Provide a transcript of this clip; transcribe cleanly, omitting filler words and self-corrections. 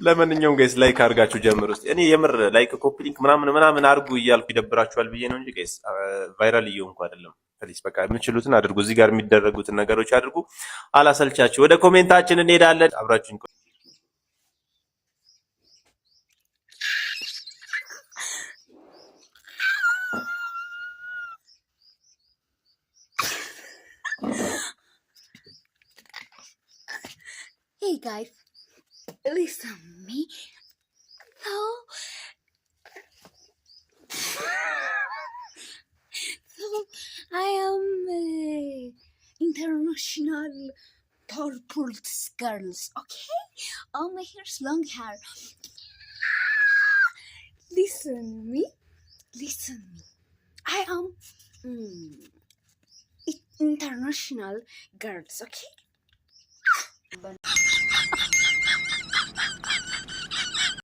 ለማንኛውም ጋይስ ላይክ አድርጋችሁ ጀምሩ እስቲ። እኔ የምር ላይክ ኮፒ ሊንክ ምናምን አድርጉ እያልኩ ይደብራችኋል ብዬ ነው እንጂ ጋይስ ቫይራል እየሆንኩ አይደለም። ፕሊስ በቃ የምችሉትን አድርጉ። እዚህ ጋር የሚደረጉትን ነገሮች አድርጉ። አላሰልቻችሁ። ወደ ኮሜንታችን እንሄዳለን። አብራችሁኝ Hey guys, listen to me. So I am international purple girls, okay? All my hair's long hair. Listen to me. I am international girls, okay?